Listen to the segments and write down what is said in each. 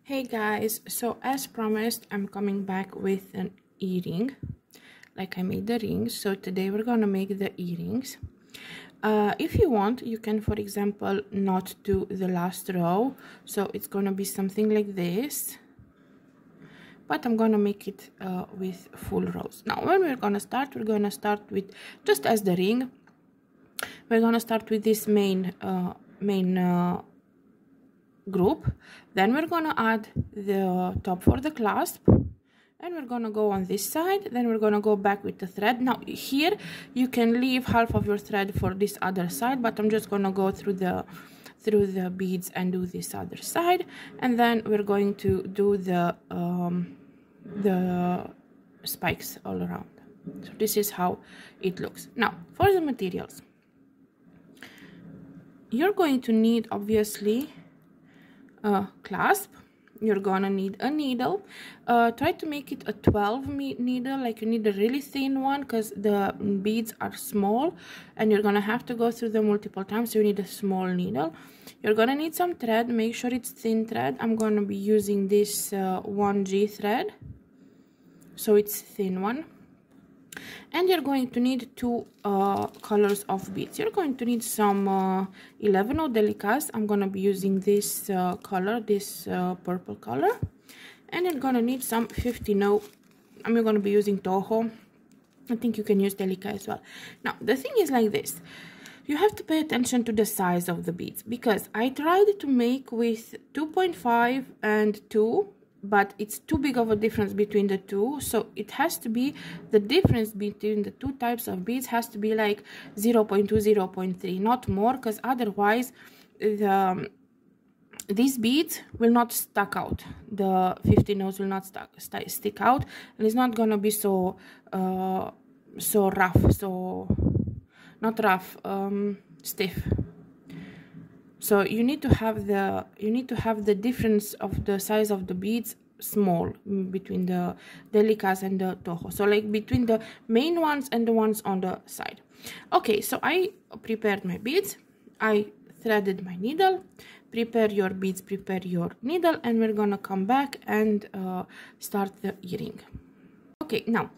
Hey guys, so as promised, I'm coming back with an earring. Like I made the rings, so today we're gonna make the earrings. If you want, you can, for example, not do the last row, so it's gonna be something like this. But I'm gonna make it with full rows. Now, when we're gonna start with, just as the ring, we're gonna start with this main group. Then we're gonna add the top for the clasp, and we're gonna go on this side. Then we're gonna go back with the thread. Now here you can leave half of your thread for this other side, but I'm just gonna go through the beads and do this other side, and then we're going to do the spikes all around. So this is how it looks. Now for the materials, you're going to need obviously a clasp. You're gonna need a needle. Try to make it a 12 needle, like you need a really thin one because the beads are small and you're gonna have to go through them multiple times, so you need a small needle. You're gonna need some thread. Make sure it's thin thread. I'm gonna be using this 1G thread, so it's thin one. And you're going to need two colors of beads. You're going to need some 11 delicas. I'm gonna be using this color, this purple color, and you're gonna need some 15. I'm gonna be using Toho. I think you can use delica as well. Now the thing is like this: you have to pay attention to the size of the beads, because I tried to make with 2.5 and 2, but it's too big of a difference between the two, so it has to be, the difference between the two types of beads has to be like 0.2, 0.3, not more, because otherwise these beads will not stick out. The 15 will not stick out, and it's not gonna be so so rough, so not rough, stiff. So you need to have the difference of the size of the beads small between the delicas and the Toho, so like between the main ones and the ones on the side. Okay, so I prepared my beads, I threaded my needle. Prepare your beads, prepare your needle, and we're gonna come back and start the earring. Okay, now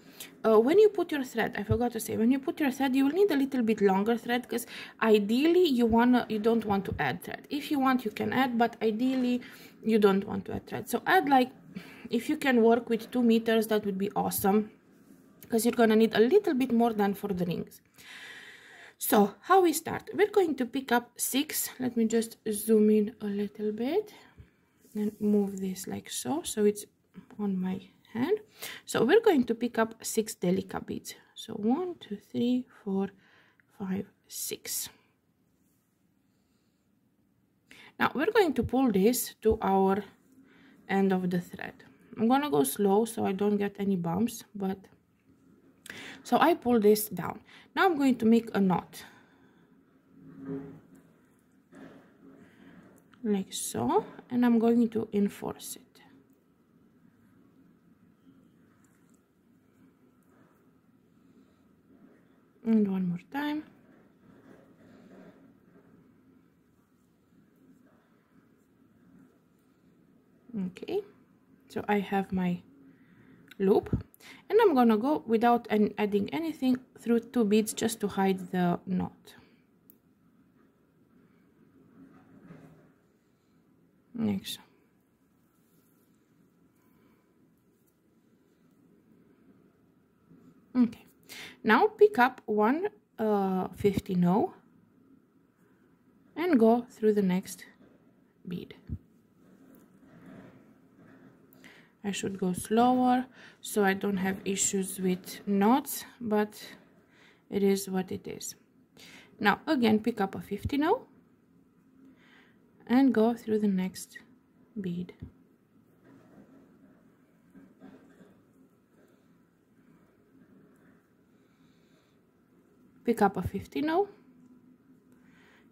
when you put your thread, I forgot to say, when you put your thread, you will need a little bit longer thread, because ideally you don't want to add thread. If you want, you can add, but ideally you don't want to add thread. So add, like, if you can work with 2 meters, that would be awesome, because you're gonna need a little bit more than for the rings. So how we start? We're going to pick up 6. Let me just zoom in a little bit and move this like so it's on my hand. So we're going to pick up 6 delica beads. So 1, 2, 3, 4, 5, 6. Now we're going to pull this to our end of the thread. I'm gonna go slow so I don't get any bumps, but so I pull this down. Now I'm going to make a knot like so, and I'm going to enforce it. And one more time. Okay, so I have my loop, and I'm gonna go without adding anything through 2 beads just to hide the knot. Next. Okay, now pick up one 15 and go through the next bead. I should go slower so I don't have issues with knots, but it is what it is. Now again, pick up a 15 and go through the next bead. Pick up a 15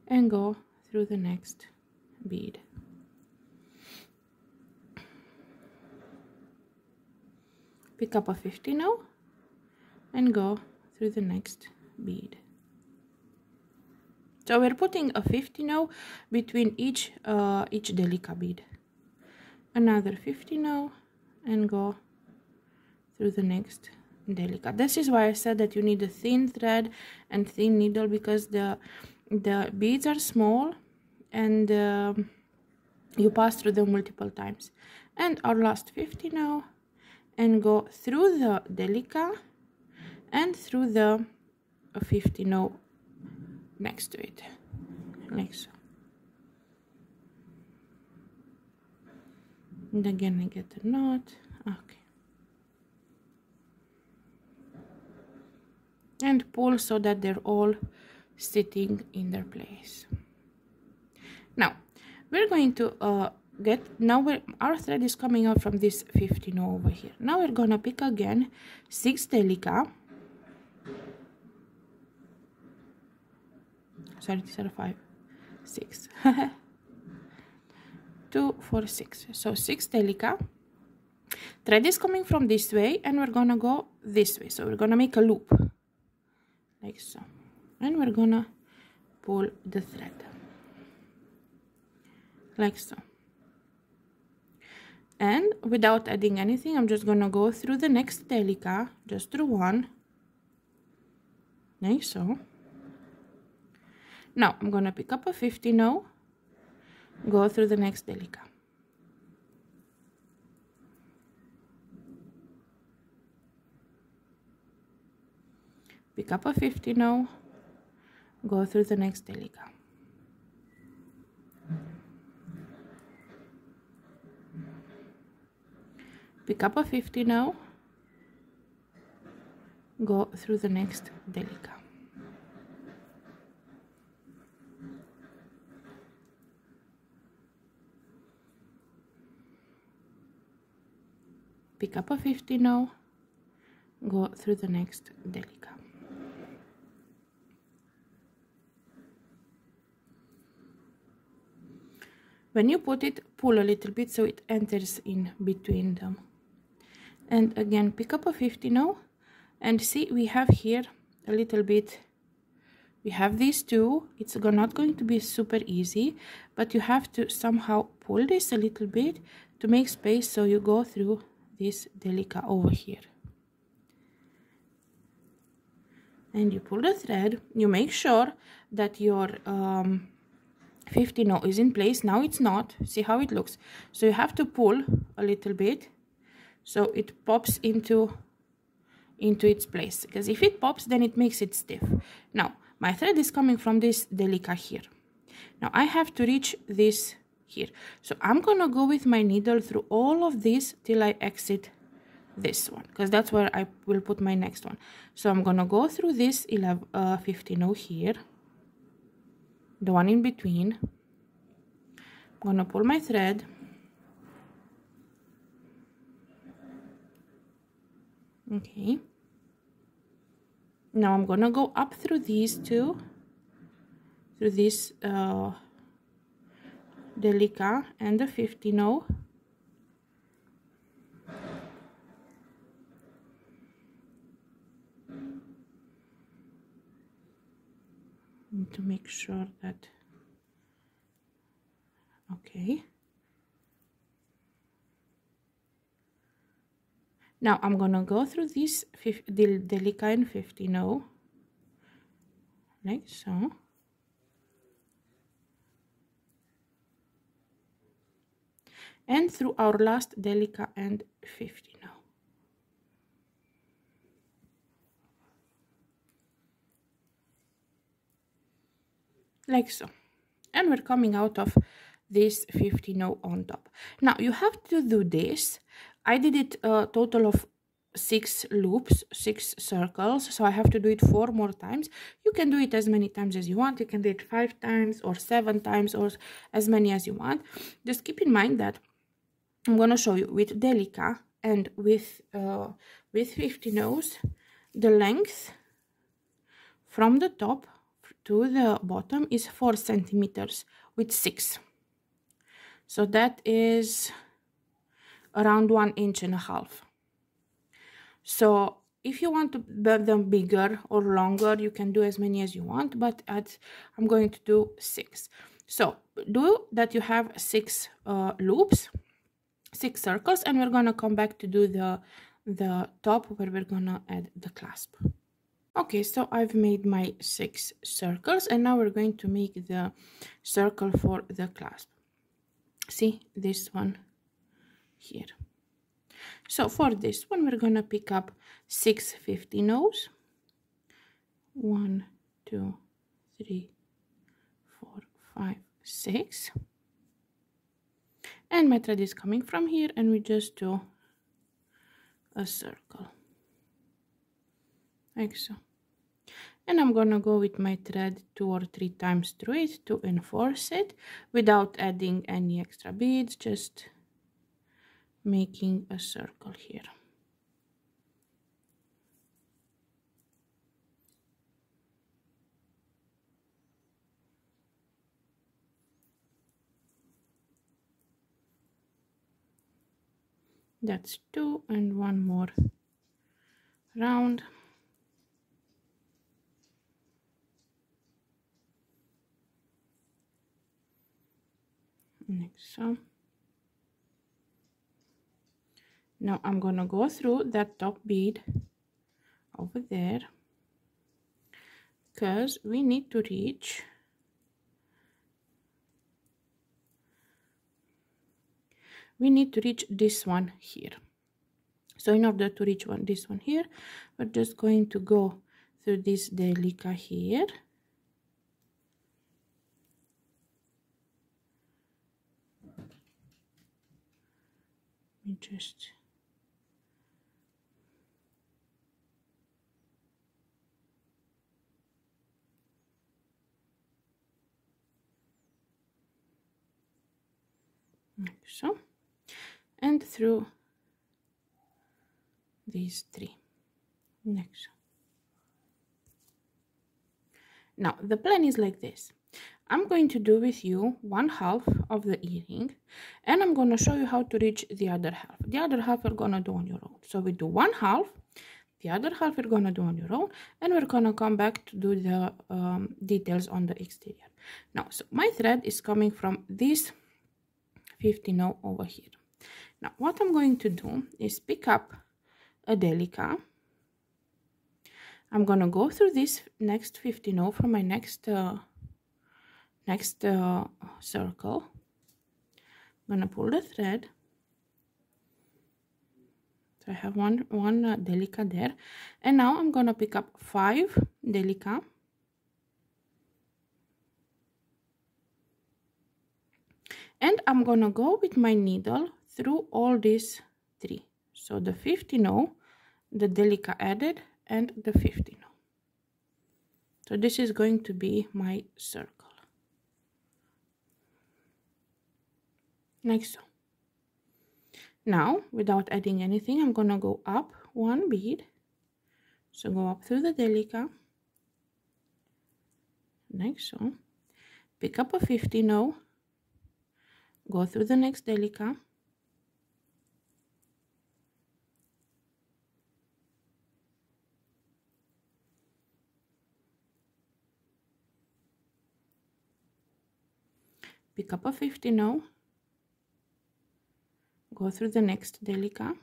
and go through the next bead. Pick up a 15 and go through the next bead. So we're putting a 50 now between each delica bead. another 50 now, and go through the next delica. This is why I said that you need a thin thread and thin needle, because the beads are small and you pass through them multiple times. And our last 50 now, and go through the delica and through the 50 now next to it, like so. And again I get a knot. Okay, and pull so that they're all sitting in their place. Now we're going to our thread is coming out from this 50 over here. Now we're gonna pick again 6 delica. Sorry, these are 5, 6. 2, 4, 6. So 6 delica. Thread is coming from this way, and we're gonna go this way. So we're gonna make a loop, like so, and we're gonna pull the thread, like so. And without adding anything, I'm just gonna go through the next delica, just through one, like so. Now I'm gonna pick up a 50 now, go through the next delica, pick up a 50 now, go through the next delica, pick up a 50 now, go through the next delica, pick up a 50 now, go through the next delica. When you put it, pull a little bit so it enters in between them. And again, pick up a 50 now, and see, we have here a little bit, we have these two. It's not going to be super easy, but you have to somehow pull this a little bit to make space, so you go through this delica over here. And you pull the thread, you make sure that your 50 now is in place. Now it's not, see how it looks, so you have to pull a little bit so it pops into its place, because if it pops, then it makes it stiff. Now my thread is coming from this delica here. Now I have to reach this here, so I'm gonna go with my needle through all of this till I exit this one, because that's where I will put my next one. So I'm gonna go through this 50 now here, the one in between. I'm gonna pull my thread, okay. Now I'm gonna go up through these two, through this delica and the 50 now, to make sure that, okay. Now I'm gonna go through this delica and 50 now, like so. And through our last delica and 50 now. Like so. And we're coming out of this 50 now on top. Now you have to do this. I did it a total of 6 loops, 6 circles, so I have to do it 4 more times. You can do it as many times as you want. You can do it 5 times or 7 times or as many as you want. Just keep in mind that I'm going to show you with delica and with 50 nows, the length from the top to the bottom is 4 centimeters with 6. So that is around 1.5 inches. So if you want to build them bigger or longer, you can do as many as you want, but I'm going to do 6. So do that you have 6 loops, 6 circles, and we're gonna come back to do the top where we're gonna add the clasp. Okay, so I've made my 6 circles, and now we're going to make the circle for the clasp. See this one here. So for this one, we're gonna pick up 6 50-no's. 1, 2, 3, 4, 5, 6. And my thread is coming from here, and we just do a circle like so. And I'm gonna go with my thread 2 or 3 times through it to enforce it without adding any extra beads, just making a circle here. That's 2 and 1 more round. Like so. Now I'm gonna go through that top bead over there, because we need to reach this one here. So in order to reach this one here, we're just going to go through this delica here, we just like so, and through these 3 next. Now the plan is like this. I'm going to do with you 1/2 of the earring, and I'm going to show you how to reach the other half. The other half we're going to do on your own. So we do 1/2, the other half we're going to do on your own, and we're going to come back to do the details on the exterior. Now, so my thread is coming from this 50-no over here. Now what I'm going to do is pick up a delica. I'm gonna go through this next 50-no from my next circle. I'm gonna pull the thread. So I have one delica there, and now I'm gonna pick up 5 delica. And I'm gonna go with my needle through all these 3. So the 50-no, the delica added, and the 50-no. So this is going to be my circle. Like so. Now, without adding anything, I'm gonna go up 1 bead. So go up through the delica, like so. Pick up a 50-no, go through the next delica, pick up a 50-no, go through the next delica,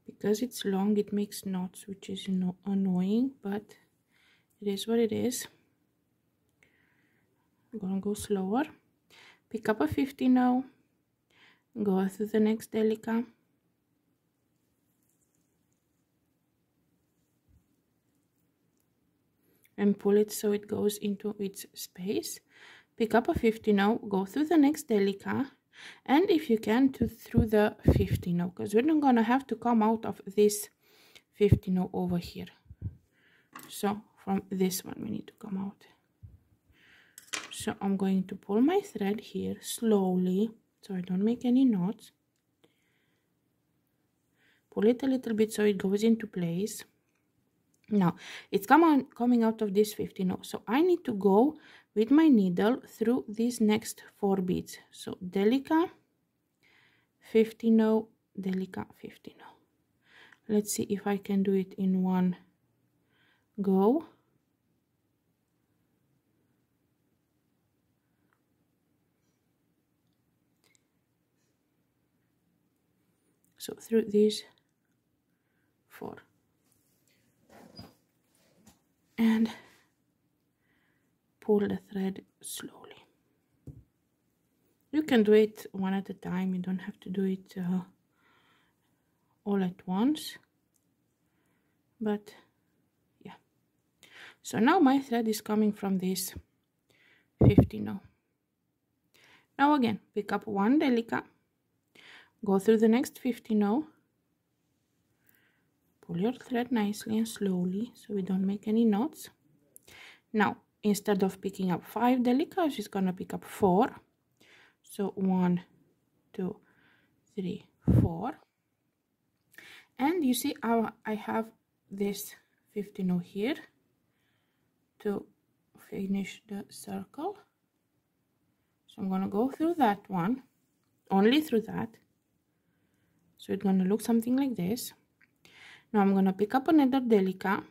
because it's long it makes knots, which is annoying, but it is what it is. I'm gonna go slower. Pick up a 50-no, go through the next delica, and pull it so it goes into its space. Pick up a 50-no, go through the next delica, and if you can, through the 50-no, because we're not gonna have to come out of this 50-no over here. So from this one we need to come out. So I'm going to pull my thread here slowly so I don't make any knots. Pull it a little bit so it goes into place. Now it's coming out of this 50-no, so I need to go with my needle through these next 4 beads. So delica, 50-no, delica, 50-no. Let's see if I can do it in one go so through these 4 and pull the thread slowly. You can do it one at a time, you don't have to do it all at once, but yeah. So now my thread is coming from this 50 now. Now again, pick up one delica, go through the next 50 now, pull your thread nicely and slowly so we don't make any knots. Now instead of picking up 5 delicas, she's gonna pick up 4. So 1, 2, 3, 4. And you see I have this 50 now here to finish the circle. So I'm gonna go through that one, only through that. So it's gonna look something like this. Now I'm gonna pick up another delica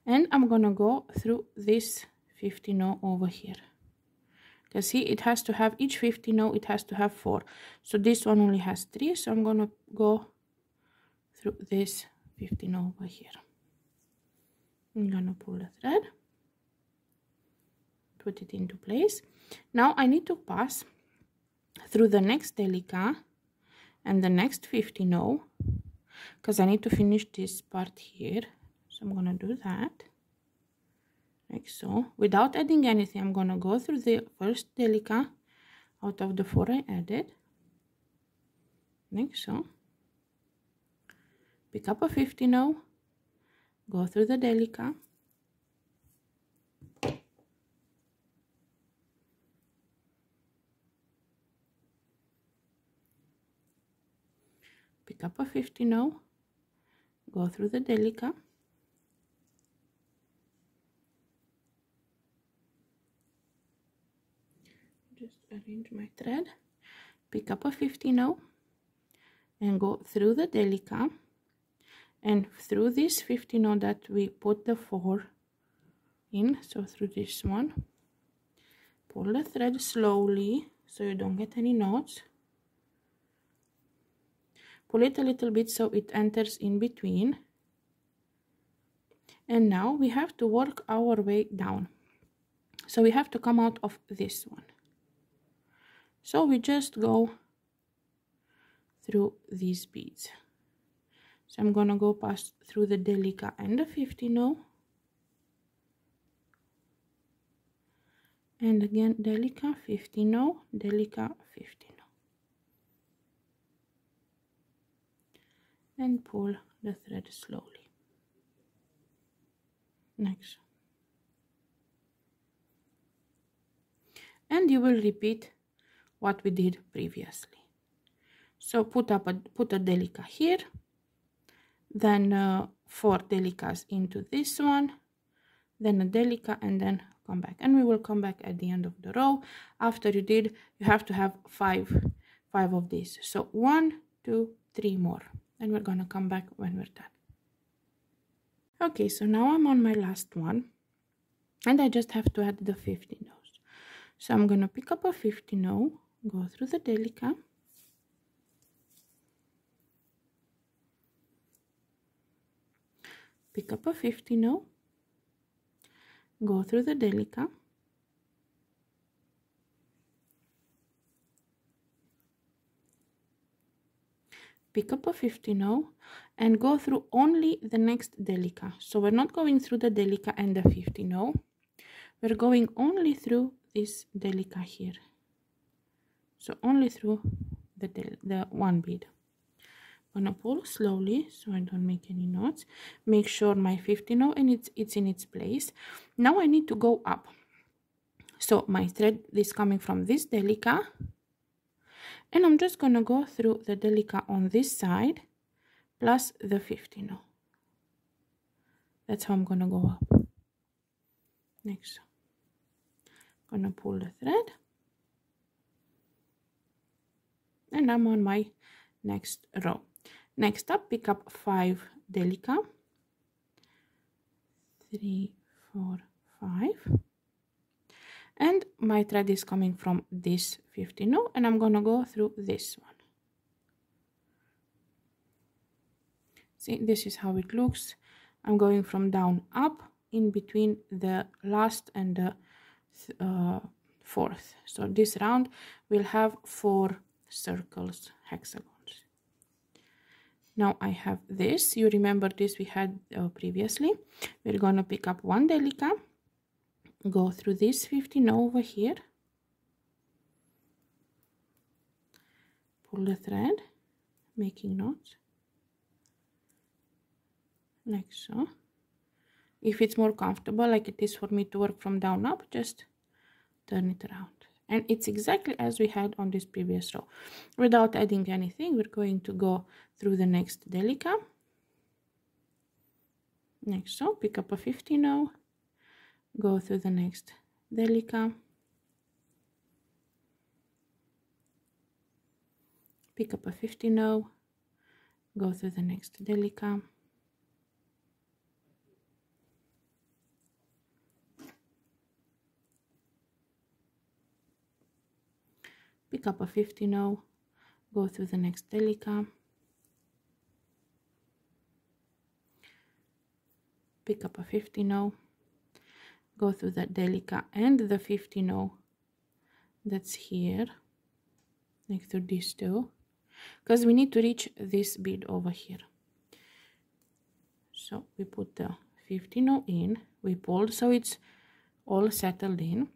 and I'm gonna go through this 50 now over here. Because see, it has to have each 50 now, it has to have 4. So this one only has 3, so I'm gonna go through this 50 now over here. I'm gonna pull the thread, put it into place. Now I need to pass through the next delica and the next 50 now, because I need to finish this part here. So I'm gonna do that like so. Without adding anything, I'm gonna go through the first delica out of the 4 I added, like so. Pick up a 50 now, go through the delica, pick up a 50 now, go through the delica, just arrange my thread, pick up a 50 now and go through the delica, and through this 50 now that we put the 4 in, so through this one, pull the thread slowly so you don't get any knots, pull it a little bit so it enters in between, and now we have to work our way down. So we have to come out of this one, so we just go through these beads. So I'm gonna go past through the delica and the 50 now, and again delica, 50 now, delica, 50 now, and pull the thread slowly. Next, and you will repeat what we did previously. So put a delica here, then 4 delicas into this one, then a delica, and then come back. And we will come back at the end of the row. After you have to have 5 of these. So 1, 2, 3 more, and we're gonna come back when we're done. Okay, so now I'm on my last one, and I just have to add the 50 nows. So I'm gonna pick up a 50 now, go through the delica, pick up a 50 now, go through the delica, pick up a 50 now, and go through only the next delica. So we're not going through the delica and the 50 now, we're going only through this delica here. So only through the one bead. I'm gonna pull slowly so I don't make any knots. Make sure my 50 now and it's in its place. Now I need to go up. So my thread is coming from this delica, and I'm just gonna go through the delica on this side plus the 50 now. That's how I'm gonna go up. Next, I'm gonna pull the thread, and I'm on my next row. Next up, pick up 5 delica, 3, 4, 5. And my thread is coming from this 15 row, and I'm gonna go through this one. See, this is how it looks. I'm going from down up in between the last and the fourth. So this round will have 4 circles, hexagons. Now I have this. You remember this we had previously. We're gonna pick up 1 delica, go through this 15 over here, pull the thread, making knots like so. If it's more comfortable, like it is for me to work from down up, just turn it around. And it's exactly as we had on this previous row. Without adding anything, we're going to go through the next delica, like so. Pick up a 15 row, go through the next delica, pick up a 15 row, go through the next delica, pick up a 15 row, go through the next delica, pick up a 15 row, go through the delica and the 15 row that's here, like through these two, because we need to reach this bead over here. So we put the 15 row in, we pulled, so it's all settled in.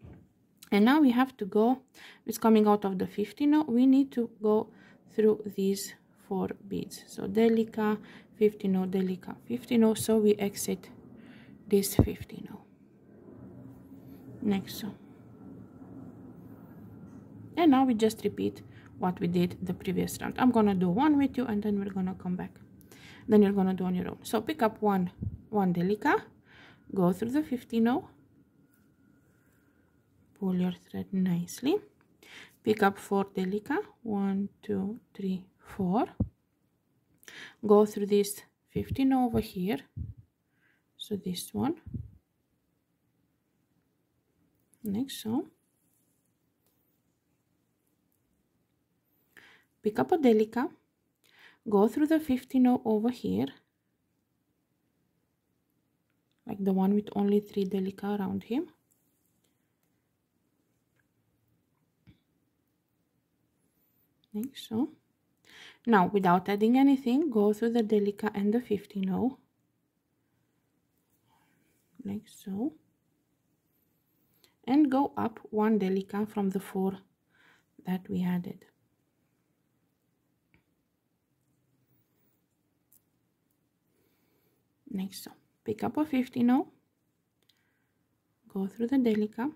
And now we have to go, it's coming out of the 15 row, we need to go through these 4 beads. So delica, 15 row, delica, 15 row, so we exit this 15 row. Next so. And now we just repeat what we did the previous round. I'm gonna do one with you and then we're gonna come back. Then you're gonna do on your own. So pick up one delica, go through the 15 row, pull your thread nicely, pick up 4 delica, 1, 2, 3, 4, go through this 15 over here, so this one, like so, pick up a delica, go through the 15 over here, like the one with only 3 delica around him, like so. Now without adding anything, go through the delica and the 15 like so, and go up 1 delica from the 4 that we added. Like so. Pick up a 15 go through the delica,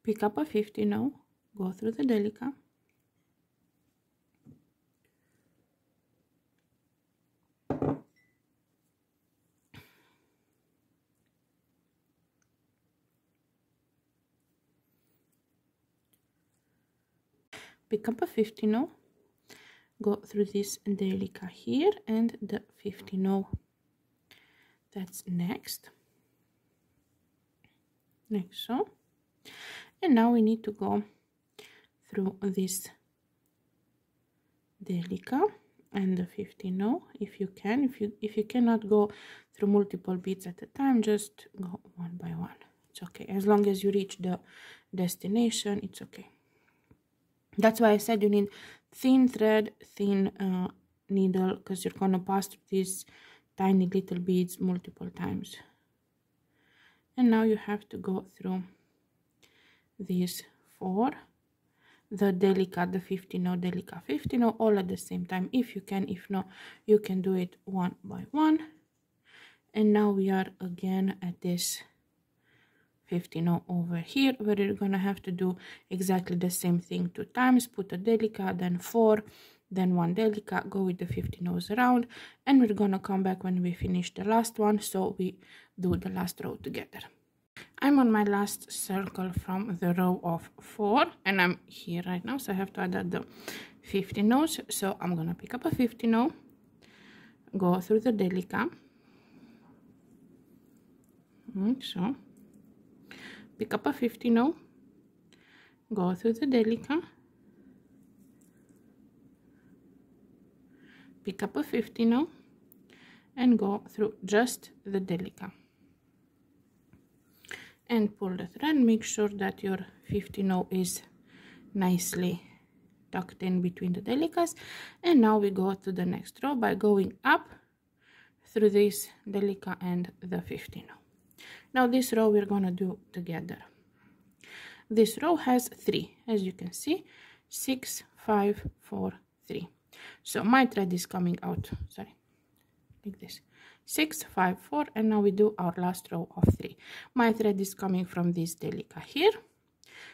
pick up a 15 go through the delica, pick up a 15 go through this delica here and the 15 that's next, like so. And now we need to go through this delica and the 15 if you can. If you cannot go through multiple beads at a time, just go one by one. It's okay, as long as you reach the destination, it's okay. That's why I said you need thin thread, thin needle, because you're gonna pass through these tiny little beads multiple times. And now you have to go through these 4, the delica, the 15 delica, 15 all at the same time if you can. If not, you can do it one by one. And now we are again at this 15 over here, where you're gonna have to do exactly the same thing 2 times. Put a delica, then 4, then 1 delica, go with the 15 around, and we're gonna come back when we finish the last one, so we do the last row together. I'm on my last circle from the row of 4, and I'm here right now, so I have to add the 15 O's. So I'm gonna pick up a 15 O, go through the delica, like so, pick up a 15 O, go through the delica, pick up a 15 O, and go through just the delica, and pull the thread. Make sure that your 15 O is nicely tucked in between the delicas. And now we go to the next row by going up through this delica and the 15 O. Now this row we're gonna do together. This row has 3, as you can see, 6, 5, 4, 3. So my thread is coming out, sorry, like this, 6, 5, 4, and now we do our last row of 3. My thread is coming from this delica here,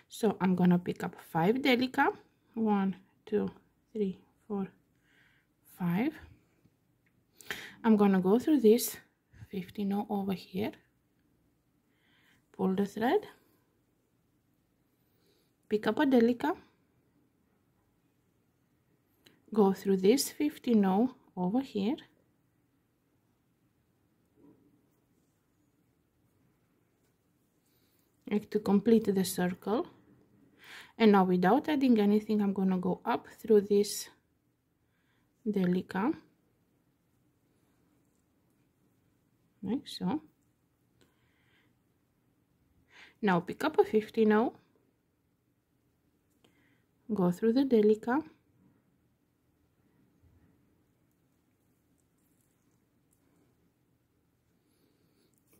so I'm gonna pick up 5 delica, 1, 2, 3, 4, 5. I'm gonna go through this 15 O over here, pull the thread, pick up a delica, go through this 15 O over here, like to complete the circle. And now without adding anything, I'm gonna go up through this delica, like so. Now pick up a 15 O, go through the delica,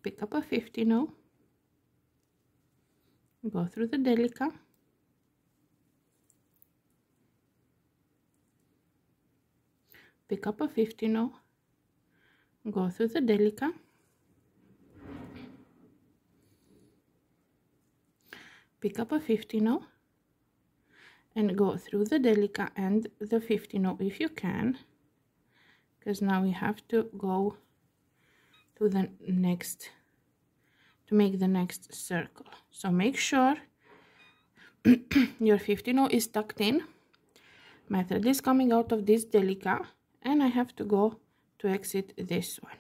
pick up a 15 O, go through the delica, pick up a 15 O, go through the delica, pick up a 15 O, and go through the delica and the 15 O if you can, because now we have to go to the next, to make the next circle. So make sure your 15 O is tucked in. My thread is coming out of this delica, and I have to go to exit this one.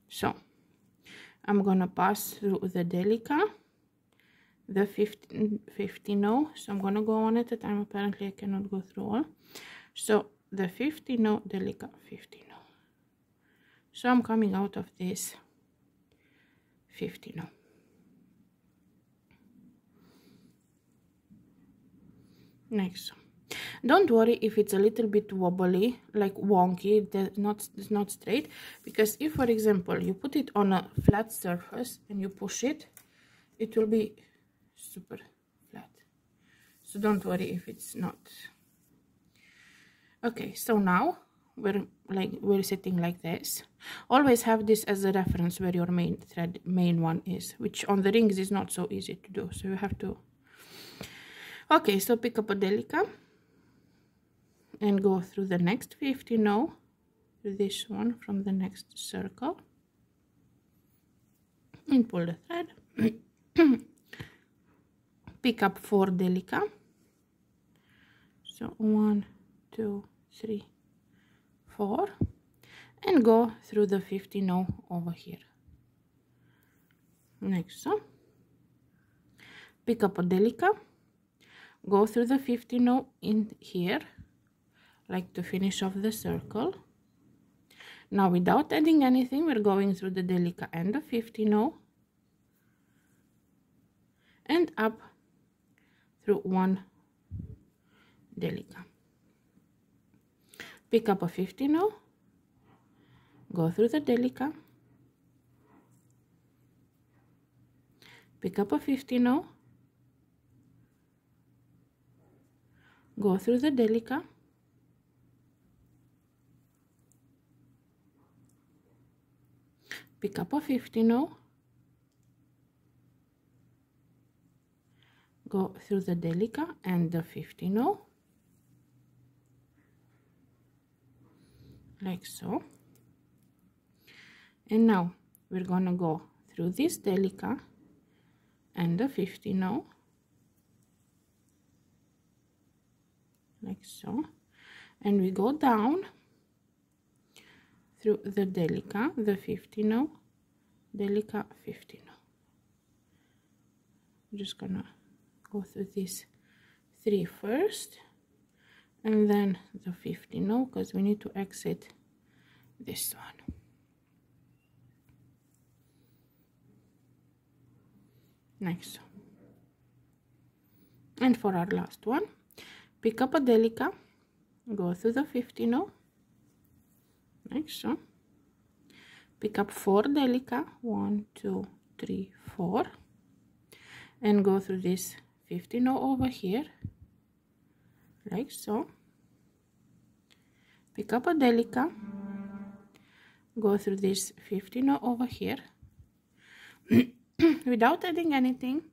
So I'm gonna pass through the delica, the 15 O, so I'm gonna go one at a time. Apparently I cannot go through all. So the 15 O, delica, 15 O. So I'm coming out of this 15 O. Next, don't worry if it's a little bit wobbly, like wonky, it's not straight, because if, for example, you put it on a flat surface and you push it, it will be super flat. So don't worry if it's not. Okay, so now we're sitting like this. Always have this as a reference where your main one is, which on the rings is not so easy to do, so you have to. Okay, so pick up a delica and go through the next 15 O, this one from the next circle, and pull the thread. Pick up 4 delica, so 1, 2, 3, 4, and go through the 15 O over here, like so. Pick up a delica, go through the 15 O in here, like to finish off the circle. Now without adding anything, we're going through the delica and the 15 O, and up through 1 delica. Pick up a 15 O, go through the delica, pick up a 15 O, go through the delica, pick up a 15 O, go through the delica and the 15 O, like so. And now we're gonna go through this delica and the 15 O, like so, and we go down through the delica, the 50 now, delica 50 now. I'm just gonna go through these 3 first, and then the 50 now, because we need to exit this one. Like so. And for our last one, pick up a delica, go through the 50 now, like so. Pick up 4 delica, 1, 2, 3, 4, and go through this 50 now over here, like so. Pick up a delica, go through this 50 now over here, without adding anything.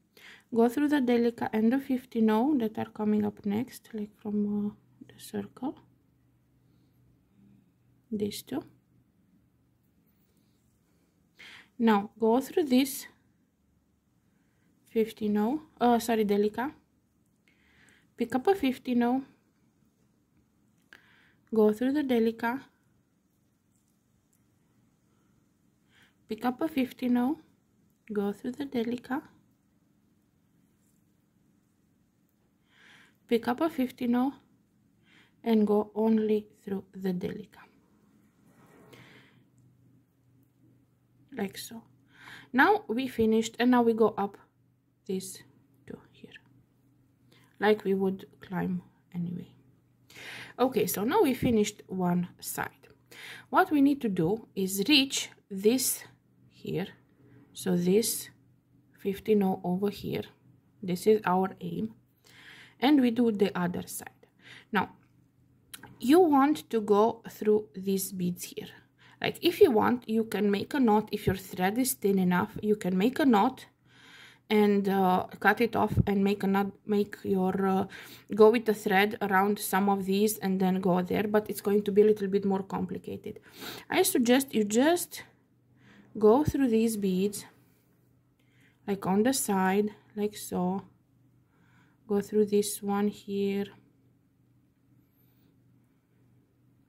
Go through the delica and the 50 now that are coming up next, like from the circle, these two. Now go through this 50 now, delica, pick up a 50 now, go through the delica, pick up a 50 now, go through the delica, pick up a 50 now, and go only through the delica, like so. Now we finished, and now we go up this to here, like we would climb anyway. Okay, so now we finished one side. What we need to do is reach this here, so this 50 now over here, this is our aim, and we do the other side. Now you want to go through these beads here. Like if you want, you can make a knot. If your thread is thin enough, you can make a knot and cut it off and make a knot, make your go with the thread around some of these and then go there, but it's going to be a little bit more complicated. I suggest you just go through these beads like on the side, like so. Go through this one here,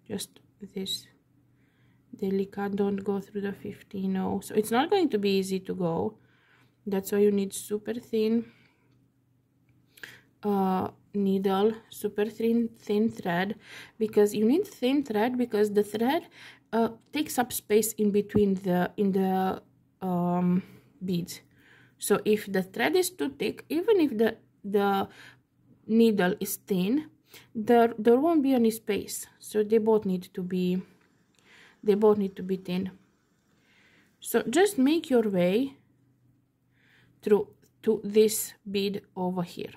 just this delica, don't go through the 50 no. So it's not going to be easy to go. That's why you need super thin needle, super thin thread, because you need thin thread because the thread takes up space in between the beads. So if the thread is too thick, even if the needle is thin, there won't be any space. So they both need to be thin. So just make your way through to this bead over here,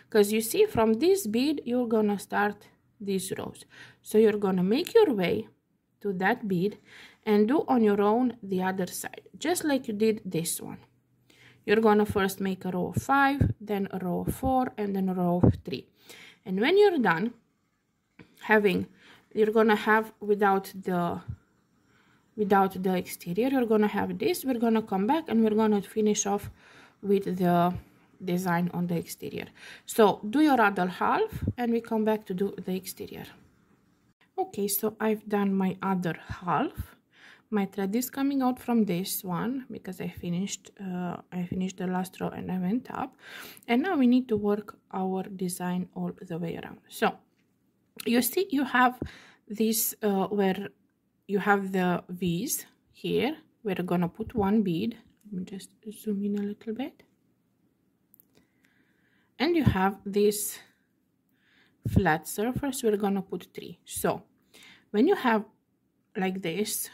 because you see from this bead you're gonna start these rows. So you're gonna make your way to that bead and do on your own the other side, just like you did this one. You're gonna first make a row of 5, then a row of 4, and then a row of 3. And when you're done you're gonna have without the exterior, you're gonna have this. We're gonna come back and we're gonna finish off with the design on the exterior. So do your other half and we come back to do the exterior. Okay, so I've done my other half. My thread is coming out from this one because I finished the last row and I went up, and now we need to work our design all the way around. So you see you have this where you have the V's here. We're gonna put one bead. Let me just zoom in a little bit. And you have this flat surface. We're gonna put 3. So when you have like this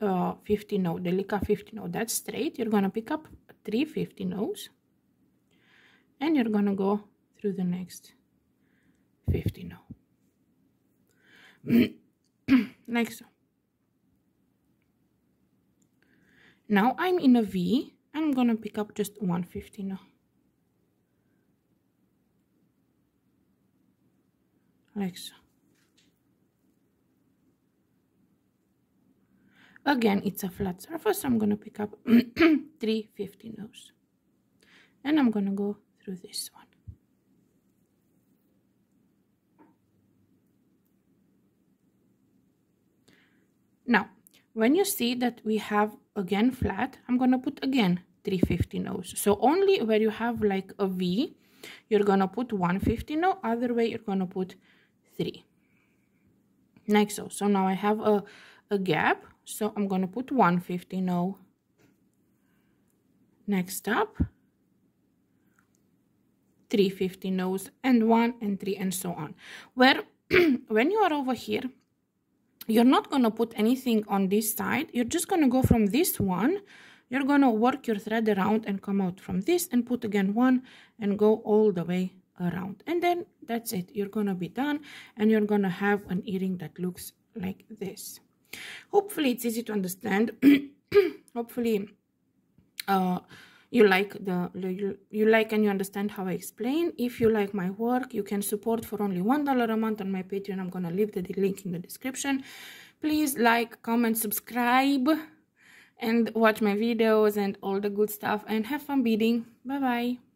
50 no, delica 50 no, that's straight, you're gonna pick up 3 50 no's and you're gonna go through the next 50 no. Like so. Now I'm in a V and I'm gonna pick up just 150 now. Like so. Again, it's a flat surface, so I'm gonna pick up 3 50 no's. And I'm gonna go through this one. when you see that we have again flat, I'm gonna put again 350 nose. So only where you have like a V, you're gonna put 150 nose, other way you're gonna put 3. Like so. So now I have a gap, so I'm gonna put 150 nose. Next up, 350 nose, and 1 and 3 and so on. Where when you are over here, you're not gonna put anything on this side, you're just gonna go from this one, you're gonna work your thread around and come out from this and put again 1 and go all the way around, and then that's it. You're gonna be done and you're gonna have an earring that looks like this. Hopefully it's easy to understand. Hopefully you like and you understand how I explain. If you like my work, you can support for only $1 a month on my Patreon. I'm gonna leave the link in the description. Please like, comment, subscribe, and watch my videos and all the good stuff, and have fun beading. Bye bye.